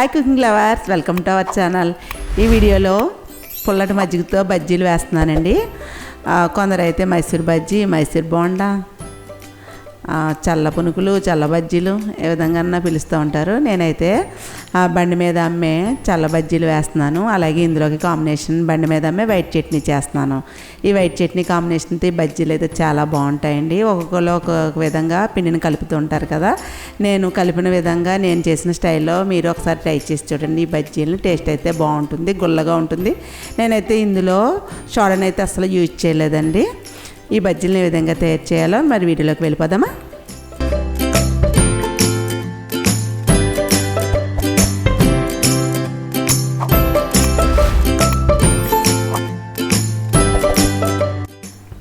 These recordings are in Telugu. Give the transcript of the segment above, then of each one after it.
Hi cooking lovers, welcome to our channel. ఈ వీడియోలో పుల్లటి మజ్జిగతో బజ్జీలు వేస్తున్నానండి. కొందరైతే మైసూర్ బజ్జీ, మైసూర్ బోండా, చల్ల పునుకులు, చల్ల బజ్జీలు ఏ విధంగా పిలుస్తూ ఉంటారు. నేనైతే బండి మీద అమ్మే చల్ల బజ్జీలు వేస్తున్నాను. అలాగే ఇందులోకి కాంబినేషన్ బండి మీద అమ్మే వైట్ చట్నీ చేస్తున్నాను. ఈ వైట్ చట్నీ కాంబినేషన్తో ఈ బజ్జీలు అయితే చాలా బాగుంటాయండి. ఒక్కొక్కరు ఒక్కొక్క విధంగా పిండిని కలుపుతూ ఉంటారు కదా. నేను కలిపిన విధంగా నేను చేసిన స్టైల్లో మీరు ఒకసారి ట్రై చేసి చూడండి. ఈ బజ్జీలను టేస్ట్ అయితే బాగుంటుంది, గుల్లగా ఉంటుంది. నేనైతే ఇందులో సోడాని అయితే అసలు యూజ్ చేయలేదండి. ఈ బజ్జీలను ఏ విధంగా తయారు చేయాలో మరి వీడియోలోకి వెళ్ళిపోదామా.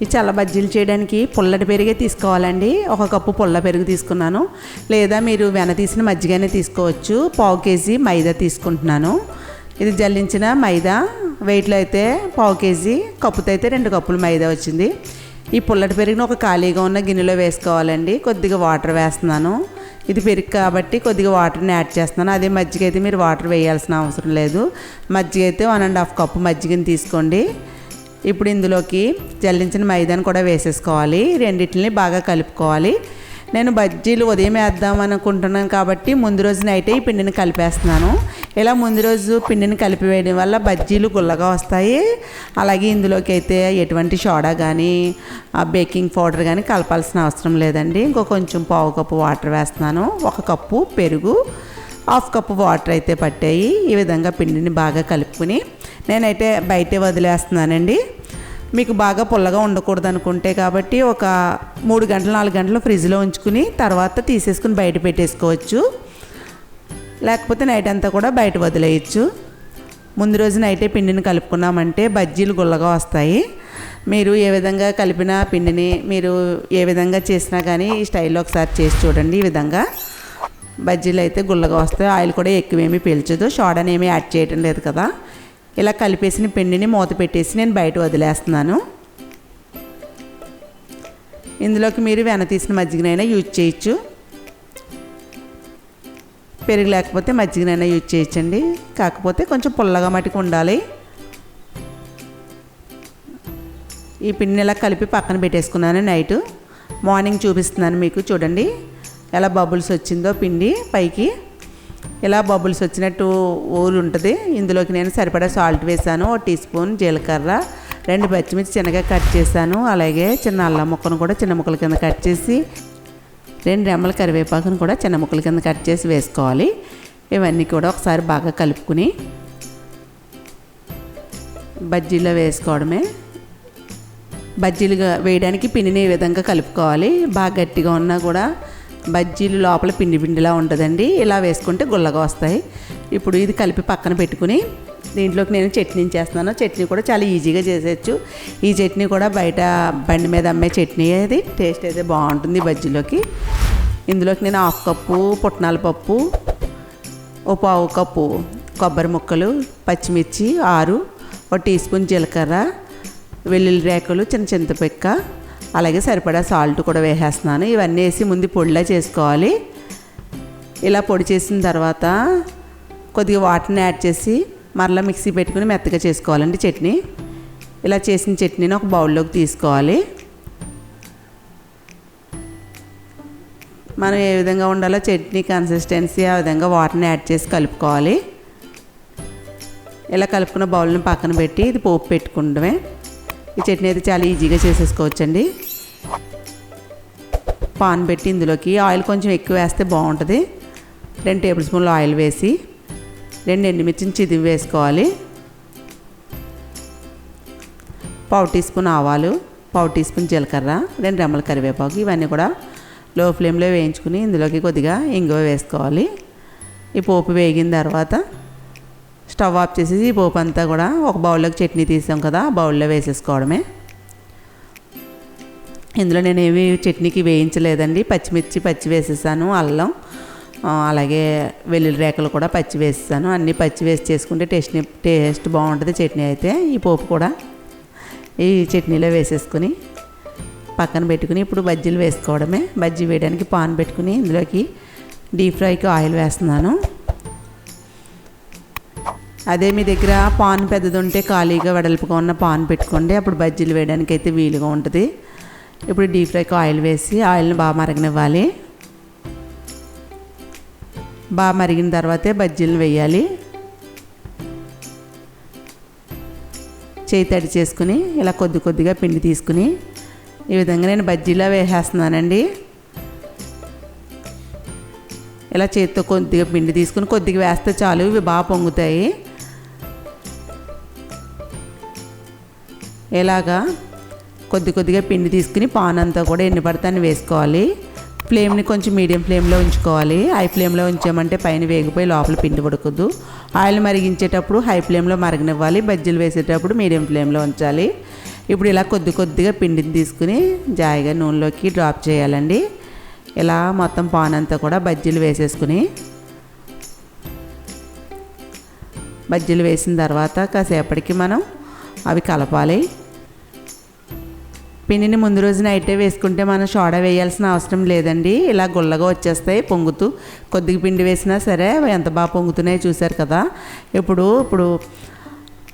ఈ చల్ల బజ్జీలు చేయడానికి పుల్లటి పెరుగే తీసుకోవాలండి. 1 కప్పు పుల్ల పెరుగు తీసుకున్నాను, లేదా మీరు వెన తీసిన మజ్జిగనే తీసుకోవచ్చు. 1/2 కేజీ మైదా తీసుకుంటున్నాను. ఇది జల్లించిన మైదా, వెయిట్లో అయితే 1/2 కేజీ, కప్పుతో అయితే 2 కప్పులు మైదా వచ్చింది. ఈ పుల్లటి పెరుగును ఒక ఖాళీగా ఉన్న గిన్నెలో వేసుకోవాలండి. కొద్దిగా వాటర్ వేస్తున్నాను. ఇది పెరుగు కాబట్టి కొద్దిగా వాటర్ని యాడ్ చేస్తున్నాను. అదే మజ్జిగ అయితే మీరు వాటర్ వేయాల్సిన అవసరం లేదు. మజ్జిగ అయితే 1.5 కప్పు మజ్జిగని తీసుకోండి. ఇప్పుడు ఇందులోకి జల్లించిన మైదాను కూడా వేసేసుకోవాలి. రెండింటిని బాగా కలుపుకోవాలి. నేను బజ్జీలు ఉదయం వేద్దాం అనుకుంటున్నాను కాబట్టి ముందు రోజు నైటే ఈ పిండిని కలిపేస్తున్నాను. ఇలా ముందు రోజు పిండిని కలిపి వేయడం వల్ల బజ్జీలు గుల్లగా వస్తాయి. అలాగే ఇందులోకి అయితే ఎటువంటి సోడా కానీ బేకింగ్ పౌడర్ కానీ కలపాల్సిన అవసరం లేదండి. కొంచెం 1/2 కప్పు వాటర్ వేస్తున్నాను. 1 కప్పు పెరుగు, 1/2 కప్పు వాటర్ అయితే పట్టాయి. ఈ విధంగా పిండిని బాగా కలుపుకుని నేనైతే బయటే వదిలేస్తున్నానండి. మీకు బాగా పుల్లగా ఉండకూడదు అనుకుంటే కాబట్టి ఒక 3 గంటలు 4 గంటలు ఫ్రిడ్జ్లో ఉంచుకుని తర్వాత తీసేసుకుని బయట పెట్టేసుకోవచ్చు. లేకపోతే నైట్ అంతా కూడా బయట వదిలేయచ్చు. ముందు రోజు నైటే పిండిని కలుపుకున్నామంటే బజ్జీలు గుల్లగా వస్తాయి. మీరు ఏ విధంగా కలిపిన పిండిని మీరు ఏ విధంగా చేసినా కానీ ఈ స్టైల్లో ఒకసారి చేసి చూడండి. ఈ విధంగా బజ్జీలు అయితే గుల్లగా వస్తాయి. ఆయిల్ కూడా ఎక్కువేమీ పీల్చదు, సోడాని ఏమీ యాడ్ చేయటం లేదు కదా. ఇలా కలిపేసిన పిండిని మూత పెట్టేసి నేను బయట వదిలేస్తున్నాను. ఇందులోకి మీరు వెన తీసిన మజ్జిగనైనా యూజ్ చేయొచ్చు. పెరుగు లేకపోతే మజ్జిగనైనా యూజ్ చేయొచ్చండి. కాకపోతే కొంచెం పుల్లగా మటుకు ఉండాలి. ఈ పిండిని ఇలా కలిపి పక్కన పెట్టేసుకున్నాను. నైట్ మార్నింగ్ చూపిస్తున్నాను మీకు. చూడండి ఎలా బబుల్స్ వచ్చిందో పిండి పైకి. ఇలా బబుల్స్ వచ్చినట్టు ఊరు ఉంటుంది. ఇందులోకి నేను సరిపడా సాల్ట్ వేసాను. 1 టీ స్పూన్ జీలకర్ర, 2 పచ్చిమిర్చి చిన్నగా కట్ చేశాను. అలాగే చిన్న అల్లం ముక్కను కూడా చిన్న ముక్కల కింద కట్ చేసి, 2 రెమ్మల కరివేపాకును కూడా చిన్న ముక్కల కింద కట్ చేసి వేసుకోవాలి. ఇవన్నీ కూడా ఒకసారి బాగా కలుపుకుని బజ్జీలో వేసుకోవడమే. బజ్జీలుగా వేయడానికి పిండిని ఈ విధంగా కలుపుకోవాలి. బాగా గట్టిగా ఉన్నా కూడా బజ్జీలు లోపల పిండి పిండిలా ఉంటుందండి. ఇలా వేసుకుంటే గుల్లగా వస్తాయి. ఇప్పుడు ఇది కలిపి పక్కన పెట్టుకుని దీంట్లోకి నేను చట్నీ చేస్తున్నాను. చట్నీ కూడా చాలా ఈజీగా చేసేయచ్చు. ఈ చట్నీ కూడా బయట బండి మీద అమ్మే చట్నీ. అది టేస్ట్ అయితే బాగుంటుంది బజ్జీలోకి. ఇందులోకి నేను 1/2 కప్పు పుట్నాల పప్పు, 1/4 కప్పు కొబ్బరి ముక్కలు, పచ్చిమిర్చి 6, 1 టీ స్పూన్ జీలకర్ర, వెల్లుల్లి రేకులు, చిన్న చింతపిక్క, అలాగే సరిపడా సాల్ట్ కూడా వేసేస్తున్నాను. ఇవన్నీ వేసి ముందు పొడిలా చేసుకోవాలి. ఇలా పొడి చేసిన తర్వాత కొద్దిగా వాటర్ని యాడ్ చేసి మరలా మిక్సీ పెట్టుకుని మెత్తగా చేసుకోవాలండి చట్నీ. ఇలా చేసిన చట్నీని ఒక బౌల్లోకి తీసుకోవాలి. మనం ఏ విధంగా ఉండాలో చట్నీ కన్సిస్టెన్సీ ఆ విధంగా వాటర్ని యాడ్ చేసి కలుపుకోవాలి. ఇలా కలుపుకున్న బౌల్ని పక్కన పెట్టి ఇది పోపు పెట్టుకుంటమే. ఈ చట్నీ అయితే చాలా ఈజీగా చేసేసుకోవచ్చండి. పాన్ పెట్టి ఇందులోకి ఆయిల్ కొంచెం ఎక్కువ వేస్తే బాగుంటుంది. 2 టేబుల్ స్పూన్లు ఆయిల్ వేసి 2 ఎండుమిర్చిని చిదివి వేసుకోవాలి. 1/2 టీ స్పూన్ ఆవాలు, 1/2 టీ స్పూన్ జీలకర్ర, 2 రెమ్మల కరివేపాకు, ఇవన్నీ కూడా లో ఫ్లేమ్లో వేయించుకుని ఇందులోకి కొద్దిగా ఇంగువ వేసుకోవాలి. ఈ పోపు వేగిన తర్వాత స్టవ్ ఆఫ్ చేసి ఈ పోపు అంతా కూడా ఒక బౌల్లోకి చట్నీ తీసాం కదా, ఆ బౌల్లో వేసేసుకోవడమే. ఇందులో నేను ఏమి చట్నీకి వేయించలేదండి. పచ్చిమిర్చి పచ్చి వేసేసాను, అల్లం అలాగే వెల్లుల్లి రేకలు కూడా పచ్చి వేసేసాను. అన్నీ పచ్చి వేసి చేసుకుంటే టేస్ట్ బాగుంటుంది చట్నీ అయితే. ఈ పోపు కూడా ఈ చట్నీలో వేసేసుకుని పక్కన పెట్టుకుని ఇప్పుడు బజ్జీలు వేసుకోవడమే. బజ్జీ వేయడానికి పాన్ పెట్టుకుని ఇందులోకి డీప్ ఫ్రైకి ఆయిల్ వేస్తున్నాను. అదే మీ దగ్గర పాన్ పెద్దది ఉంటే ఖాళీగా వెడల్పుగా ఉన్న పాన్ పెట్టుకోండి, అప్పుడు బజ్జీలు వేయడానికి అయితే వీలుగా ఉంటుంది. ఇప్పుడు డీప్ ఫ్రైకి ఆయిల్ వేసి ఆయిల్ని బాగా మరగనివ్వాలి. బాగా మరిగిన తర్వాతే బజ్జీలను వేయాలి. చేయి తడి చేసుకుని ఇలా కొద్ది కొద్దిగా పిండి తీసుకుని ఈ విధంగా నేను బజ్జీలా వేసేస్తున్నానండి. ఇలా చేతితో కొద్దిగా పిండి తీసుకుని కొద్దిగా వేస్తే చాలు, ఇవి బాగా పొంగుతాయి. ఇలాగా కొద్ది కొద్దిగా పిండి తీసుకుని పాన్ అంతా కూడా ఎన్ని పడితే అన్ని వేసుకోవాలి. ఫ్లేమ్ని కొంచెం మీడియం ఫ్లేమ్లో ఉంచుకోవాలి. హై ఫ్లేమ్లో ఉంచామంటే పైన వేగిపోయి లోపల పిండి ఉడకదు. ఆయిల్ మరిగించేటప్పుడు హై ఫ్లేమ్లో మరగనివ్వాలి, బజ్జీలు వేసేటప్పుడు మీడియం ఫ్లేమ్లో ఉంచాలి. ఇప్పుడు ఇలా కొద్ది కొద్దిగా పిండిని తీసుకుని జాయిగా నూనెలోకి డ్రాప్ చేయాలండి. ఇలా మొత్తం పాన్ అంతా కూడా బజ్జీలు వేసేసుకుని బజ్జీలు వేసిన తర్వాత కాసేపటికి మనం అవి కలపాలి. పిండిని ముందు రోజు నైటే వేసుకుంటే మనం సోడా వేయాల్సిన అవసరం లేదండి. ఇలా గుల్లగా వచ్చేస్తాయి పొంగుతూ. కొద్దిగా పిండి వేసినా సరే ఎంత బాగా పొంగుతున్నాయో చూసారు కదా. ఇప్పుడు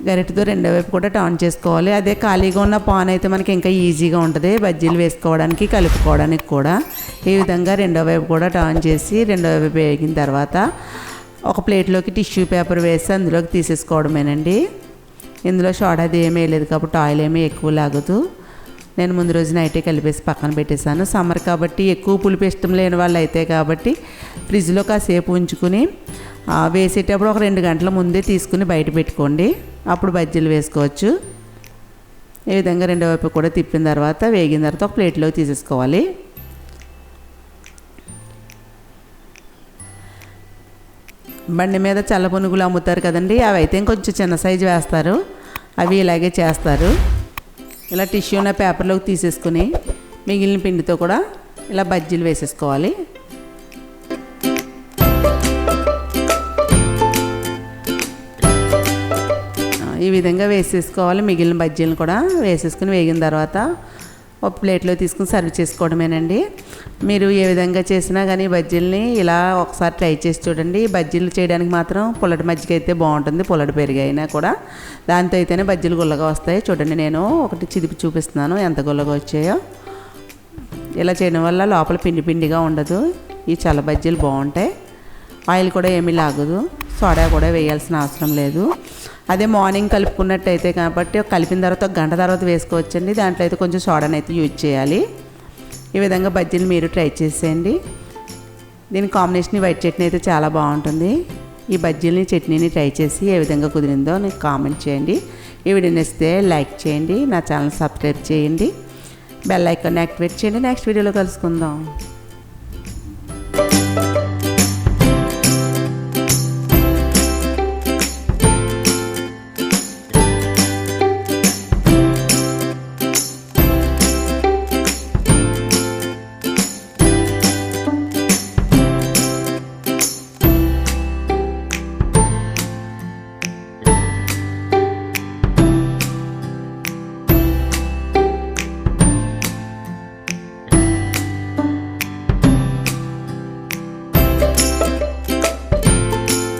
గరిటెతో రెండో వైపు కూడా టర్న్ చేసుకోవాలి. అదే ఖాళీగా ఉన్న పాన్ అయితే మనకి ఇంకా ఈజీగా ఉంటుంది బజ్జీలు వేసుకోవడానికి కలుపుకోవడానికి కూడా. ఈ విధంగా రెండో వైపు కూడా టర్న్ చేసి రెండో వైపు వేగిన తర్వాత ఒక ప్లేట్లోకి టిష్యూ పేపర్ వేసి అందులోకి తీసేసుకోవడమేనండి. ఇందులో సోడాది ఏమీ వేయలేదు కాబట్టి ఆయిల్ ఏమీ ఎక్కువ లాగదు. నేను ముందు రోజు నైటే కలిపేసి పక్కన పెట్టేశాను. సమ్మర్ కాబట్టి ఎక్కువ పులుపు ఇష్టం లేని వాళ్ళు అయితే కాబట్టి ఫ్రిడ్జ్లో కాసేపు ఉంచుకుని వేసేటప్పుడు ఒక 2 గంటల ముందే తీసుకుని బయట పెట్టుకోండి, అప్పుడు బజ్జీలు వేసుకోవచ్చు. ఈ విధంగా రెండో వైపు కూడా తిప్పిన తర్వాత వేగిన తర్వాత ఒక ప్లేట్లోకి తీసేసుకోవాలి. బండి మీద చల్ల పునుగులు అమ్ముతారు కదండి, అవి అయితే ఇంకొంచెం చిన్న సైజు వేస్తారు, అవి ఇలాగే చేస్తారు. ఇలా టిష్యూ ఉన్న పేపర్లోకి తీసేసుకుని మిగిలిన పిండితో కూడా ఇలా బజ్జీలు వేసేసుకోవాలి. ఈ విధంగా వేసేసుకోవాలి. మిగిలిన బజ్జీలను కూడా వేసేసుకుని వేగిన తర్వాత ఒక ప్లేట్లో తీసుకుని సర్వ్ చేసుకోవడమేనండి. మీరు ఏ విధంగా చేసినా కానీ బజ్జీలని ఇలా ఒకసారి ట్రై చేసి చూడండి. బజ్జీలు చేయడానికి మాత్రం పుల్లటి మజ్జిగ అయితే బాగుంటుంది, పుల్లటి పెరుగు అయినా కూడా. దాంతో అయితేనే బజ్జీలు గుల్లగా వస్తాయి. చూడండి, నేను ఒకటి చిదిపి చూపిస్తున్నాను ఎంత గుల్లగా వచ్చాయో. ఇలా చేయడం వల్ల లోపల పిండి పిండిగా ఉండదు. ఈ చల్ల బజ్జీలు బాగుంటాయి. ఆయిల్ కూడా ఏమీ లాగదు, సోడా కూడా వేయాల్సిన అవసరం లేదు. అదే మార్నింగ్ కలుపుకున్నట్టయితే కాబట్టి కలిపిన తర్వాత 1 గంట తర్వాత వేసుకోవచ్చండి. దాంట్లో అయితే కొంచెం సోడాని అయితే యూజ్ చేయాలి. ఈ విధంగా బజ్జీలు మీరు ట్రై చేసేయండి. దీని కాంబినేషన్ వైట్ చట్నీ అయితే చాలా బాగుంటుంది. ఈ బజ్జీలని చట్నీని ట్రై చేసి ఏ విధంగా కుదిరిందో నాకు కామెంట్ చేయండి. ఈ వీడియో నచ్చితే లైక్ చేయండి, నా ఛానల్ సబ్స్క్రైబ్ చేయండి, బెల్ ఐకాన్ యాక్టివేట్ చేయండి. నెక్స్ట్ వీడియోలో కలుసుకుందాం.